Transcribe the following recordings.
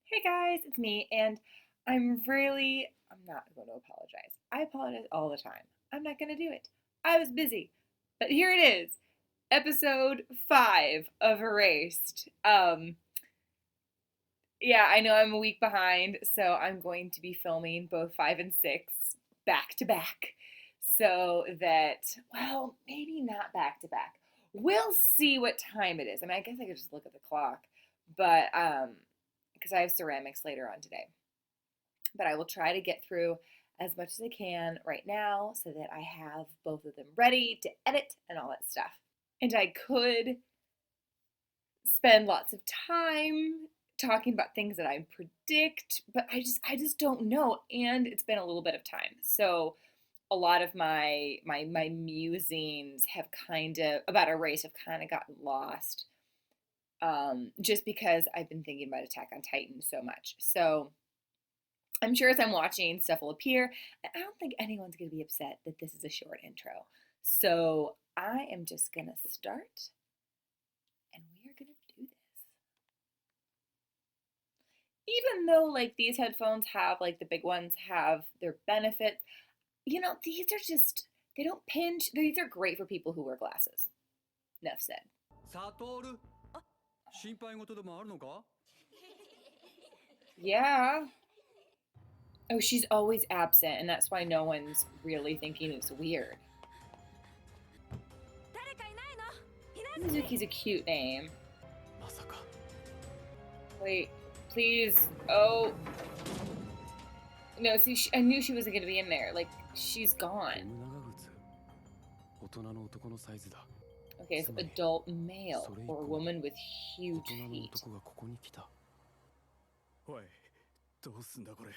Hey guys, it's me, and I'm not going to apologize. I apologize all the time. I'm not going to do it. I was busy. But here it is, episode 5 of Erased. Yeah, I know I'm a week behind, so I'm going to be filming both 5 and 6 back to back. So that, well, maybe not back to back. We'll see what time it is. I mean, I guess I could just look at the clock, but because I have ceramics later on today. But I will try to get through as much as I can right now so that I have both of them ready to edit and all that stuff. And I could spend lots of time talking about things that I predict, but I just don't know, and it's been a little bit of time. So a lot of my musings have kind of about a race have kind of gotten lost, just because I've been thinking about Attack on Titan so much. So I'm sure as I'm watching, stuff will appear, and I don't think anyone's going to be upset that this is a short intro. So I am just going to start, and we are going to do this. Even though, like, these headphones have, like, the big ones have their benefits, these are just, they don't pinch. These are great for people who wear glasses. Enough said. サトル、心配事でもあるのか？ Yeah. Oh, she's always absent, and that's why no one's really thinking it's weird. Mizuki's a cute name. まさか。 Wait, please. Oh. No, see, I knew she wasn't going to be in there. Like, she's gone. 大人の男のサイズだ。 Okay, so adult male or a woman with huge 大人の feet. 男がここに来た。おい、どうすんだこれ。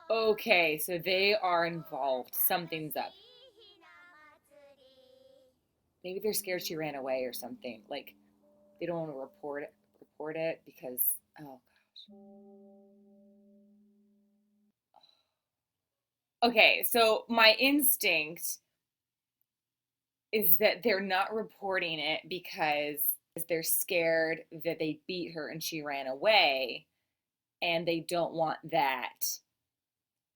Okay, so they are involved. Something's up. Maybe they're scared she ran away or something. Like, they don't want to report it because, oh gosh. Okay, so my instinct is that they're not reporting it because they're scared that they beat her and she ran away, and they don't want that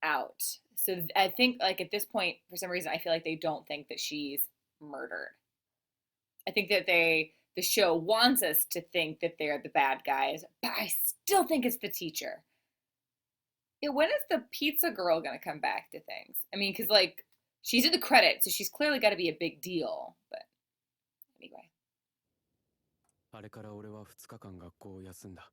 out. So I think, like, at this point, for some reason, I feel like they don't think that she's murdered. I think that the show wants us to think that they're the bad guys, but I still think it's the teacher. Yeah, when is the pizza girl gonna come back to things? I mean, because, like, she's in the credits, so she's clearly got to be a big deal. But anyway. あれから俺は2日間学校を休んだ。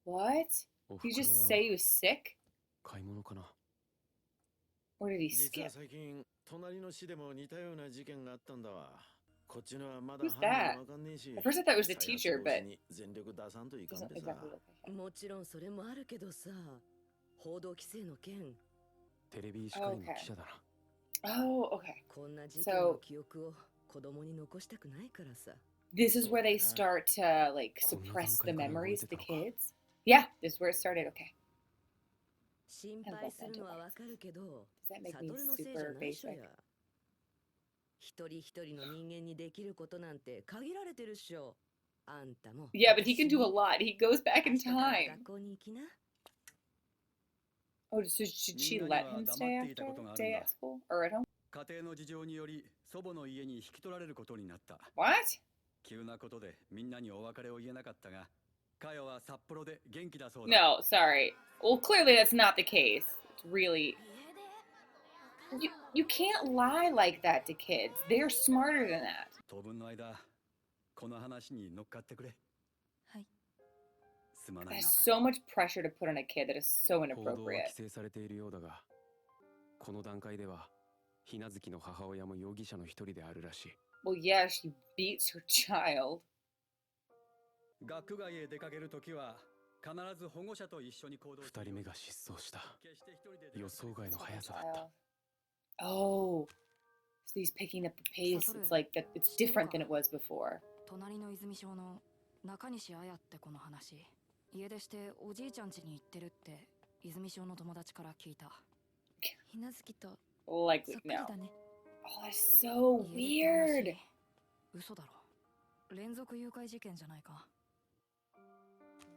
What? お Did you ふくろ just は say he was sick? 買い物かな。 Or did he 実は skip? 最近隣の市でも似たような事件があったんだわ。こっちのはまだ Who's 犯 that? 人わかんねえし。 At first I thought it was the 再発 teacher, 防 but 止に全力出さんといかん doesn't てさ。 exactly look like him. もちろんそれもあるけどさ、報道規制の件、テレビしかりの記者だな。 Oh, okay. こんな事件の記憶を子供に残したくないからさ。This is where they start to, like, suppress the memories of the kids. Yeah, this is where it started. Okay. 心配するのはわかるけど、 Does that make サ me トルのせいじゃ super ないしょ basic? や。一人一人の人間にできることなんて限られてるっしょ。あんたも。 Yeah, but he can do a lot. He goes back in 明日から time. 学校に行きな。 Oh, so should she let him stay after stay at school or at home? 家庭の事情により祖母の家に引き取られることになった。 What? 急なことでみんなにお別れを言えなかったが、カヨは札幌で元気だそうだ。 No, sorry. Well, clearly that's not the case. It's really you can't lie like that to kids. They're smarter than that. 当分の間、この話に乗っかってくれ。はい。すまないな。 There's so much pressure to put on a kid that is so 報道は inappropriate. 規制されているようだが、この段階では、ひなずきの母親も容疑者の一人であるらしい。 Well, yeah, she beats her child. 学外へ出かけるときは、必ず保護者と一緒に行動して。二人目が失踪した。予想外の速さだった。 Oh, so he's picking up the pace. It's like that. It's different than it was before. 隣の泉小の中西彩って子の話、家出しておじいちゃん家に行ってるって泉小の友達から聞いた。ひなずきと Likely そっくり no. だね。Oh, that's so 家って weird. 話嘘だろ。連続誘拐事件じゃないか。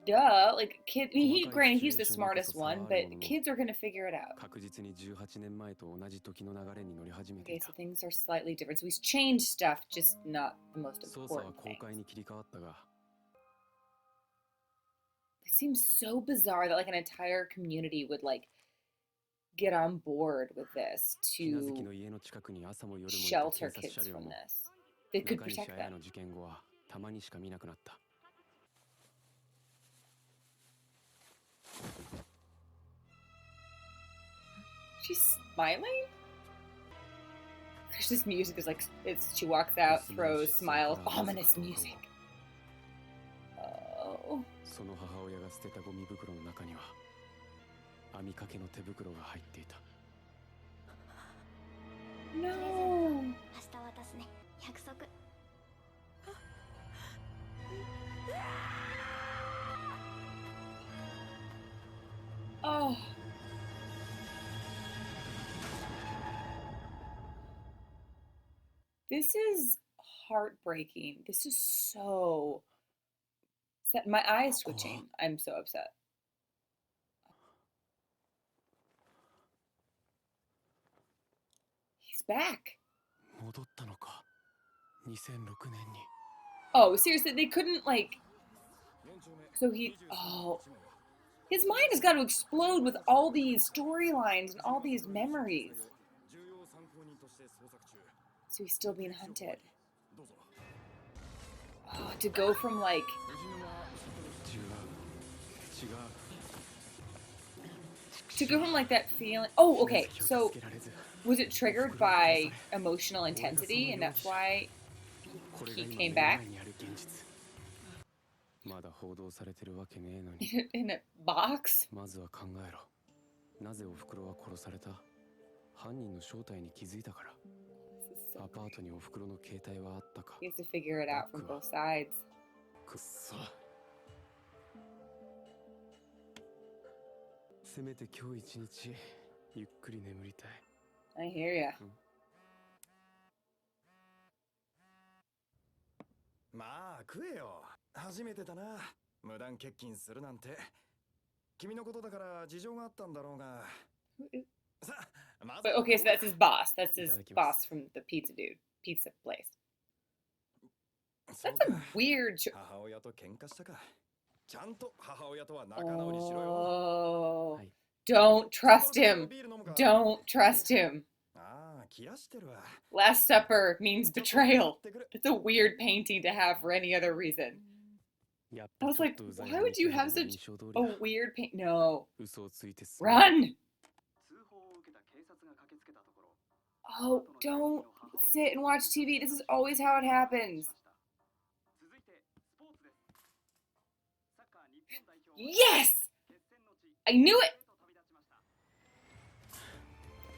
Duh, like kid. I mean, granted, he's the smartest one, but kids are gonna figure it out. 確実に18年前と同じ時の流れに乗り始めて Okay, いた so things are slightly different. So he's changed stuff, just not the most 捜査は important 公 thing. 開に切り替わったが It seems so bizarre that like an entire community would like get on board with this 木名月 to の家の近くに朝も夜もいた shelter 警察 kids 車両 from も this. They could 中西 protect 彩 them. の事件後はたまにしか見なくなった She's smiling? There's this music is like she walks out, throws, smiles, ominous music. Oh. その母親が捨てたゴミ袋の中には網掛けの手袋が入っていた No. 明日渡すね。約束。 Oh. This is heartbreaking. This is so sad. My eyes twitching. I'm so upset. He's back. 戻ったのか2006年に Oh, seriously, they couldn't like. So his mind has got to explode with all these storylines and all these memories. So he's still being hunted. Oh, to go from like 違う to go from like that feeling. Oh, okay. So was it triggered by emotional intensity, and that's why he came back まだ報道されてるわけねえのに in a box? まずは考えろなぜお袋は殺された犯人の正体に気づいたからアパートにお袋の携帯はあったか He has to figure it out from both sides. くっそせめて今日一日ゆっくり眠りたい I hear ya. まあ食えよ。初めてだな。無断欠勤するなんて。君のことだから事情があったんだろうが。さあ、まず But okay, so that's his boss. That's his Itadakimasu. boss from the pizza place. そう That's か a weird. 母親と喧嘩したか。ちゃんと母親とは仲直りしろよ。 Oh, Hi. don't trust him. ビール飲むか Don't trust him. ああ、気がしてるわ。 Last Supper means ちょっと betrayal. 行ってくる It's a weird painting to have for any other reason. やっ I ぱ was ちょっ like, とうざい why would you have 兄貴の such 印象通り a だ weird paint? No. 嘘をついて Run! 通報を受けた警察が駆けつけたところ Oh, don't sit and watch TV. This is always how it happens. 続いてスポーツですサッカー日本代表 Yes! 決戦の地 I knew it! と飛び立ちました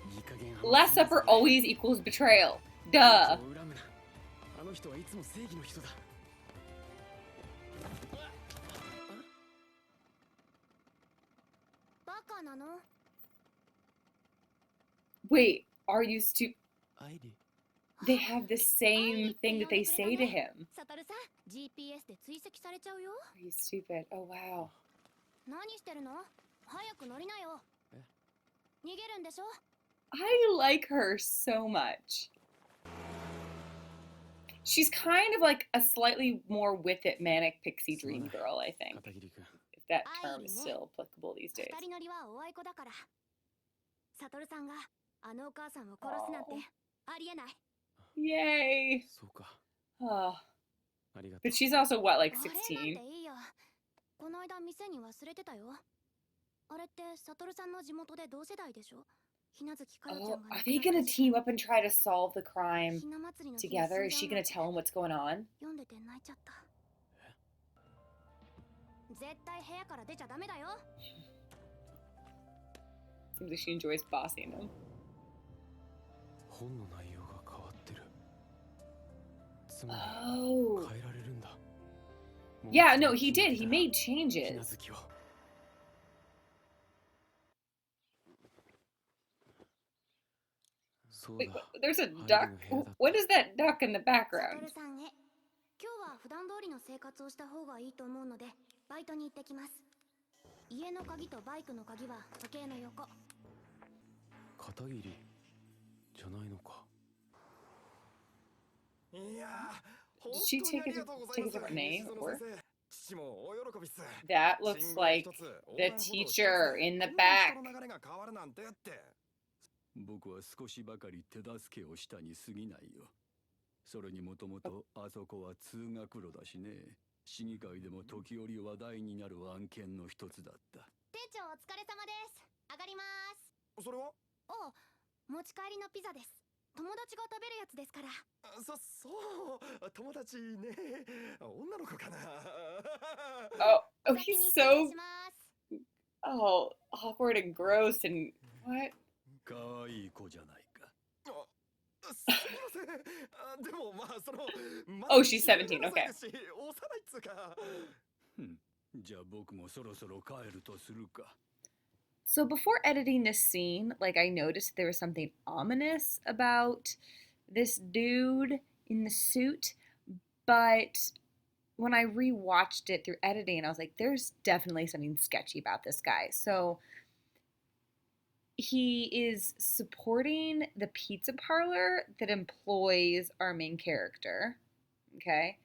いい加減 Last Supper always equals betrayal. Duh. 恨むなあの人はいつも正義の人だ バカなの？ Wait, are you stupid? アイリ They have the same thing that they say to him. サトルさん、GPS で追跡されちゃうよ。 Are you stupid? Oh, wow. 何してるの？早く乗りなよ。え？逃げるんでしょ？ I like her so much. She's kind of like a slightly more with it manic pixie dream girl, I think. 片桐君 If that term is still applicable these days. 二人乗りはおあいこだから。サトルさんがあのお母さんを殺すなんてありえない。 Yay. そうか Oh. ありがとう But she's also what, like あれなんて 16? いいよ。この間店に忘れてたよ。あれってサトルさんの地元で同世代でしょ？ひなずきかよちゃん Oh, が are 亡く they なった gonna 事件 team up and try to solve the crime ひな祭りの日に together? 死 Is ん she だ gonna tell him what's going on? 読んでて泣いちゃった。絶対部屋から出ちゃダメだよ。 Seems like she enjoys bossing him. 本の内容が変わってるつまり Oh. 変えられるんだ Yeah, no, he did. He made ひな changes. ずきを Wait, there's a duck? What is that duck in the サト background? ルさんへ。今日は普段通りの生活をした方がいいと思うので、バイトに行ってきます。家の鍵とバイクの鍵は時計の横。片桐じゃないのか。いやー、本 Did she 当に take あり a がとうございます。 different name 西園 or 先生。父も大喜びっす。 that looks like the teacher in the back. 人の流れが変わるなんてって。僕は少しばかり手助けをしたに過ぎないよ。それにもともとあそこは通学路だしね。市議会でも時折話題になる案件の一つだった。店長お疲れ様です。上がります。それは？お、持ち帰りのピザです。友達が食べるやつですから。そう友達ね。女の子かな。Oh, 先 he's に失礼 so します。 awkward and gross and what? 可愛い子じゃないか。すみません。でもまあその。Oh, she's 17. Okay. 幼いっつうか。じゃあ僕もそろそろ帰るとするか。So before editing this scene, like I noticed there was something ominous about this dude in the suit, but when I rewatched it through editing, I was like, there's definitely something sketchy about this guy. So he is supporting the pizza parlor that employs our main character, okay?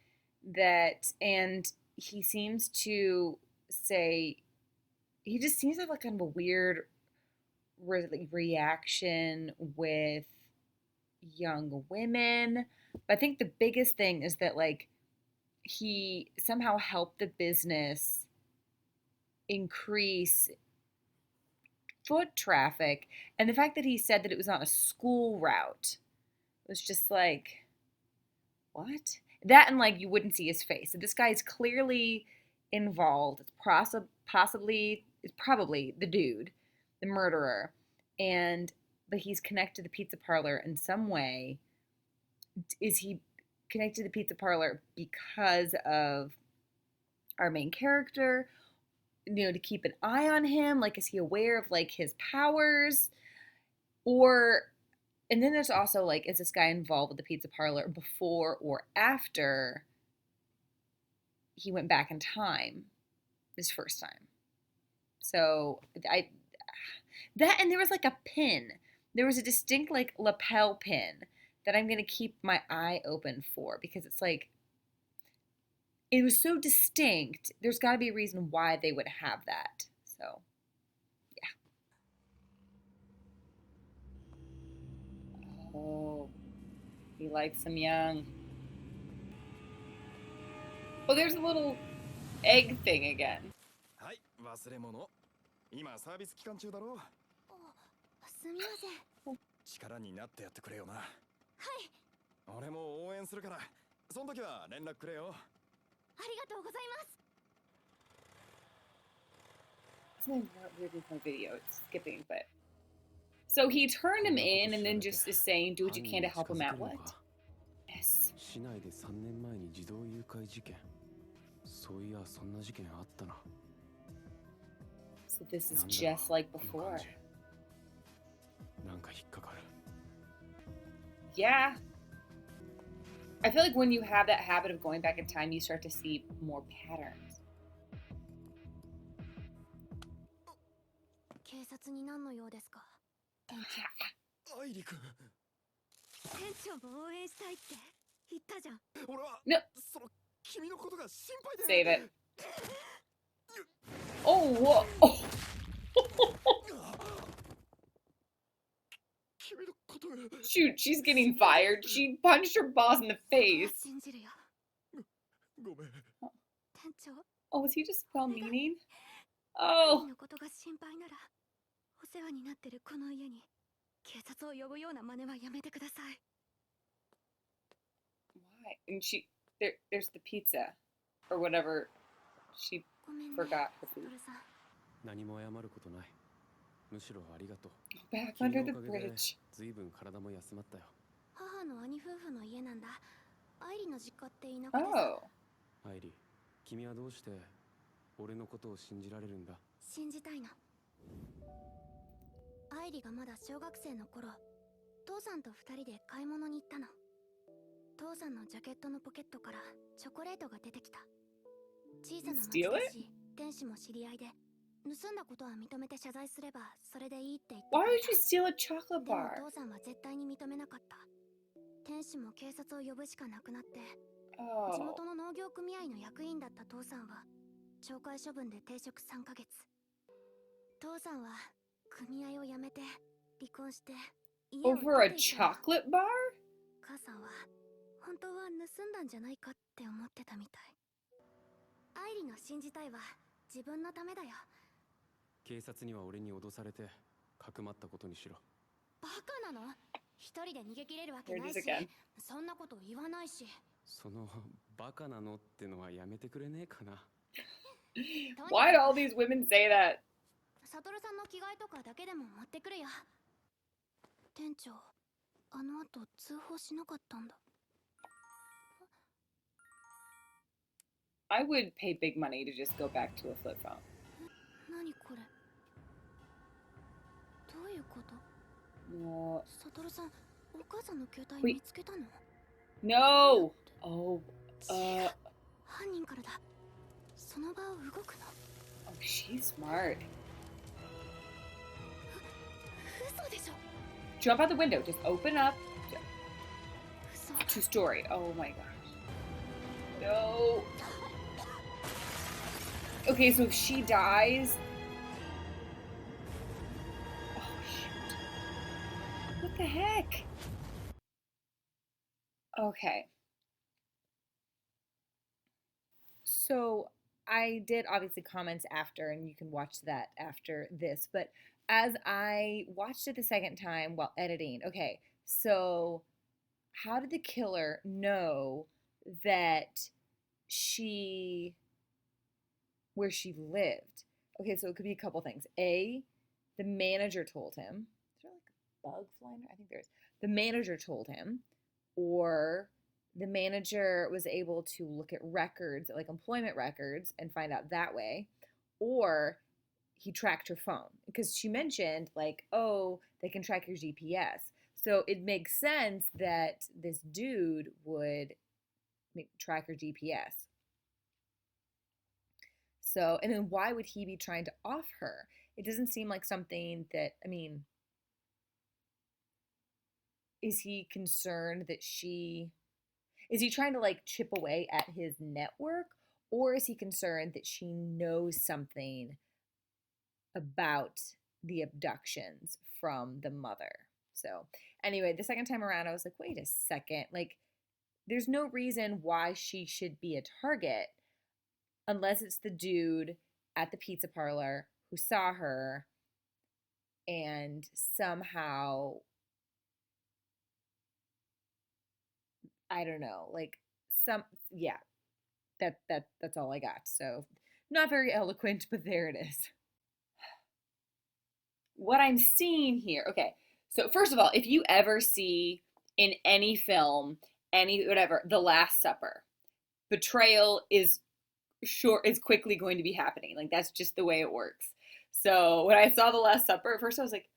And he seems to say, he just seems to have like kind of a weird reaction with young women. But I think the biggest thing is that like he somehow helped the business increase foot traffic, and the fact that he said that it was on a school route was just like, what? That and like you wouldn't see his face. So this guy is clearly involved. It's probably the dude, the murderer, but he's connected to the pizza parlor in some way. Is he connected to the pizza parlor because of our main character? You know, to keep an eye on him? Like, is he aware of like his powers? And then there's also like, is this guy involved with the pizza parlor before or after he went back in time this first time? So and there was like a pin. There was a distinct like lapel pin that I'm gonna keep my eye open for because it's like it was so distinct. There's got to be a reason why they would have that. So, yeah. Oh, he likes him young. Oh, there's a little egg thing again. はい、忘れ物。今サービス期間中だろ。すみません。力になってやってくれよな。はい。俺も応援するから、その時は連絡くれよ。ありがとうございます。 It's not really my video. It's skipping, but so he turned him in and then just is saying, "Do what you can to help him out." What? Yes. 市内で3年前に児童誘拐事件。そういやそんな事件あったな。So this is just like before. なんか引っかかる。Yeah. I feel like when you have that habit of going back in time, you start to see more patterns. 警察に何の用ですか？店長。アイリ君。店長も応援したいって言ったじゃん。俺は No. その君のことが心配で。 Save it. Oh, whoa. Oh. Shoot, she's getting fired. She punched her boss in the face. 信じるよ。ごめん。店長。 Oh, was he just well-meaning? アイ Oh. のことが心配なら、お世話になってるこの家に警察を呼ぶような真似はやめてください。 Why? And there's the pizza or whatever. She ごめんね。 forgot her サト food. ルさん。何も謝ることない。むしろありがとう。 Back 君 under の the おかげで bridge. 随分体も休まったよ。母の兄夫婦の家なんだ。アイリの実家って田舎でさ。 Oh. アイリ、君はどうして俺のことを信じられるんだ？信じたいの。アイリがまだ小学生の頃、父さんと二人で買い物に行ったの。父さんのジャケットのポケットからチョコレートが出てきた。小さな町 Steal だ it? し、天使も知り合いで、盗んだことは認めて謝罪すればそれでいいって言って Why くれ would た。 you steal a chocolate でも bar? 父さんは絶対に認めなかった。天使も警察を呼ぶしかなくなって、地 Oh. 元の農業組合の役員だった父さんは懲戒処分で停職3ヶ月。父さんは組合を辞めて離婚して家を Over a 出て行ったの。 chocolate bar? 母さんは本当は盗んだんじゃないかって思ってたみたい。愛理の信じたいは自分のためだよ。警察には俺に脅されてかくまったことにしろ。バカなの？一人で逃げ切れるわけ There な it い is し、 again. そんなこと言わないし。そのバカなのってのはやめてくれねえかな。Why do all these women say that? サトルさんの着替えとかだけでも持ってくるよ。店長、あの後通報しなかったんだ。 I would pay big money to just go back to a flip phone. 何これ？どういうこと？ No. サトルさん、お母さんの携帯 Wait. 見つけたの？ No! Oh, 違う、犯人からだ。その場を動くの？ oh, she's smart. 嘘でしょ？ Jump out the window. Just open up. 嘘。 True story. Oh my gosh. No. Okay, so if she dies. Oh, shoot. What the heck? Okay. So I did obviously comments after, and you can watch that after this, but as I watched it the second time while editing, okay, so how did the killer know that where she lived? Okay, so it could be a couple things. A, the manager told him. Is there like a bug flying? I think there is. The manager told him, or the manager was able to look at records, like employment records, and find out that way, or he tracked her phone because she mentioned like, oh, they can track your GPS. So it makes sense that this dude would track her GPS. So, and then why would he be trying to off her? It doesn't seem like something that, I mean, is he concerned that is he trying to like chip away at his network, or is he concerned that she knows something about the abductions from the mother? So anyway, the second time around, I was like, wait a second, like there's no reason why she should be a target unless it's the dude at the pizza parlor who saw her and somehow, I don't know, like yeah, that's all I got. So not very eloquent, but there it is. What I'm seeing here, okay, so first of all, if you ever see in any film, any whatever, The Last Supper, betrayal is quickly going to be happening. Like that's just the way it works. So when I saw The Last Supper, at first I was like,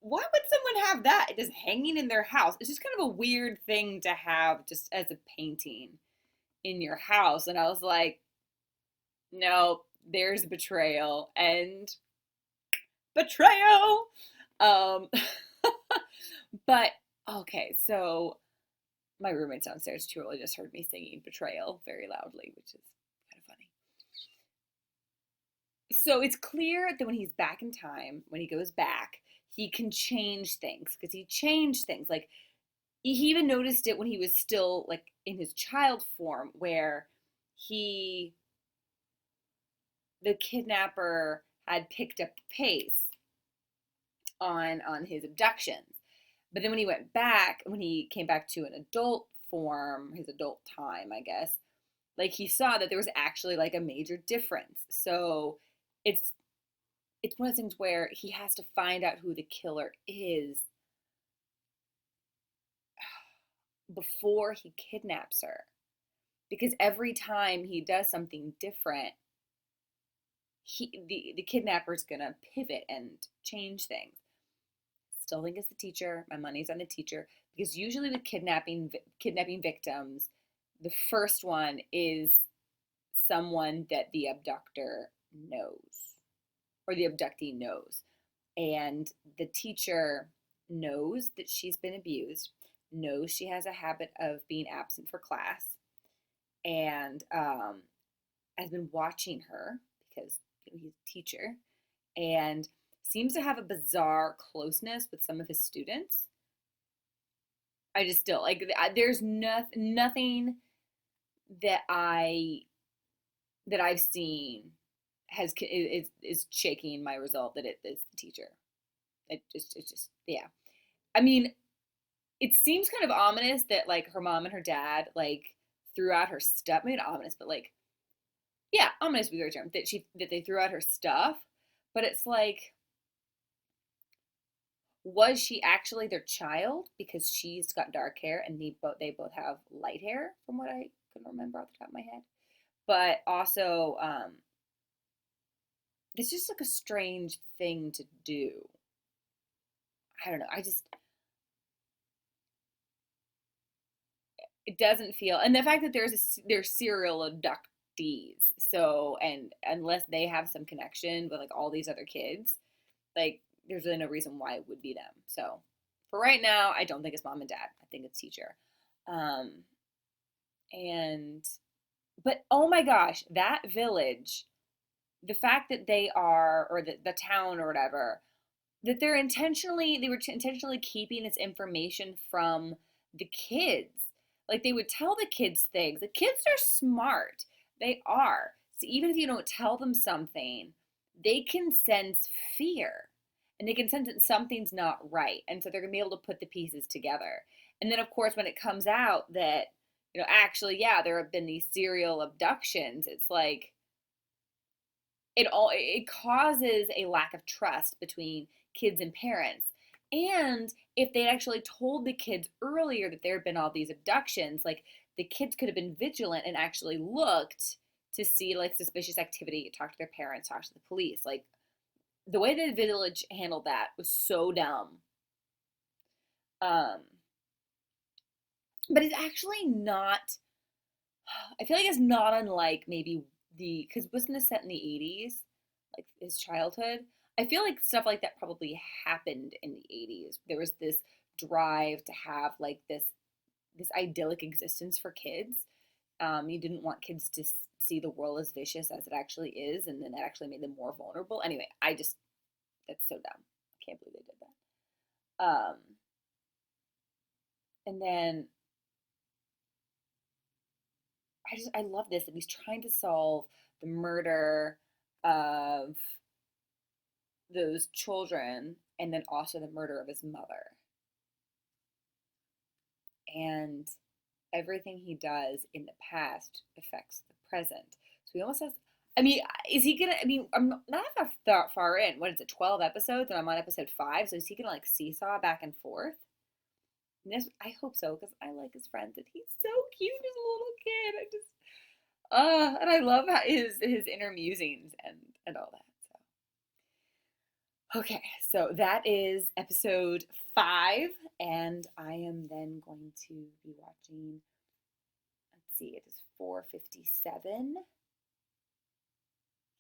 why would someone have that just hanging in their house? It's just kind of a weird thing to have just as a painting in your house. And I was like, no, there's betrayal and betrayal. But okay, so my roommates downstairs truly just heard me singing betrayal very loudly, which is kind of funny. So it's clear that when he's back in time, when he goes back, he can change things because he changed things. Like he even noticed it when he was still like in his child form, where the kidnapper had picked up the pace on his abductions. But then when he came back to an adult form, his adult time, I guess, like he saw that there was actually like a major difference. So it's one of the things where he has to find out who the killer is before he kidnaps her. Because every time he does something different, the kidnapper's gonna pivot and change things. Still think it's the teacher. My money's on the teacher because usually with kidnapping victims, the first one is someone that the abductor knows or the abductee knows. And the teacher knows that she's been abused, knows she has a habit of being absent for class, and has been watching her because he's a teacher and seems to have a bizarre closeness with some of his students. I just still like there's nothing that I've seen is shaking my result that it is the teacher. It's just yeah. I mean, it seems kind of ominous that like her mom and her dad like threw out her stuff. Maybe not ominous, but like yeah, ominous would be the right term. That they threw out her stuff, but it's like, was she actually their child because she's got dark hair and they both have light hair from what I can remember off the top of my head. But also, it's just like a strange thing to do. I don't know. It doesn't feel, and the fact that there's serial abductees. So, and unless they have some connection with like all these other kids, like there's really no reason why it would be them. So, for right now, I don't think it's mom and dad. I think it's teacher. And but oh my gosh, that village, the fact that they are, or the town or whatever, that they were intentionally keeping this information from the kids. Like they would tell the kids things. The kids are smart. They are. So even if you don't tell them something, they can sense fear. And they can sense that something's not right. And so they're gonna be able to put the pieces together. And then of course when it comes out that, actually, yeah, there have been these serial abductions, it's like it causes a lack of trust between kids and parents. And if they actually told the kids earlier that there had been all these abductions, like the kids could have been vigilant and actually looked to see like suspicious activity, talk to their parents, talk to the police. Like the way the village handled that was so dumb. But it's actually not, I feel like it's not unlike maybe because wasn't this set in the 80s, like his childhood? I feel like stuff like that probably happened in the 80s. There was this drive to have like this idyllic existence for kids. You didn't want kids to see the world as vicious as it actually is, and then that actually made them more vulnerable. Anyway, that's so dumb. I can't believe they did that. And then I love this that he's trying to solve the murder of those children and then also the murder of his mother. And everything he does in the past affects the present. So he almost has, I mean, I'm not that far in. What is it, 12 episodes? And I'm on episode 5. So is he gonna like seesaw back and forth? I hope so, because I like his friends and he's so cute as a little kid. And I love how his inner musings and all that. So okay, so that is episode 5, and I am then going to be watching. Let's see, it is 4:57.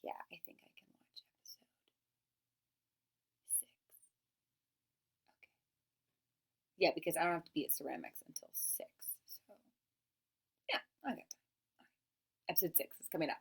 Yeah, I think I can watch episode 6. Okay. Yeah, because I don't have to be at ceramics until 6. So, yeah, I got time. All right. Episode 6 is coming up.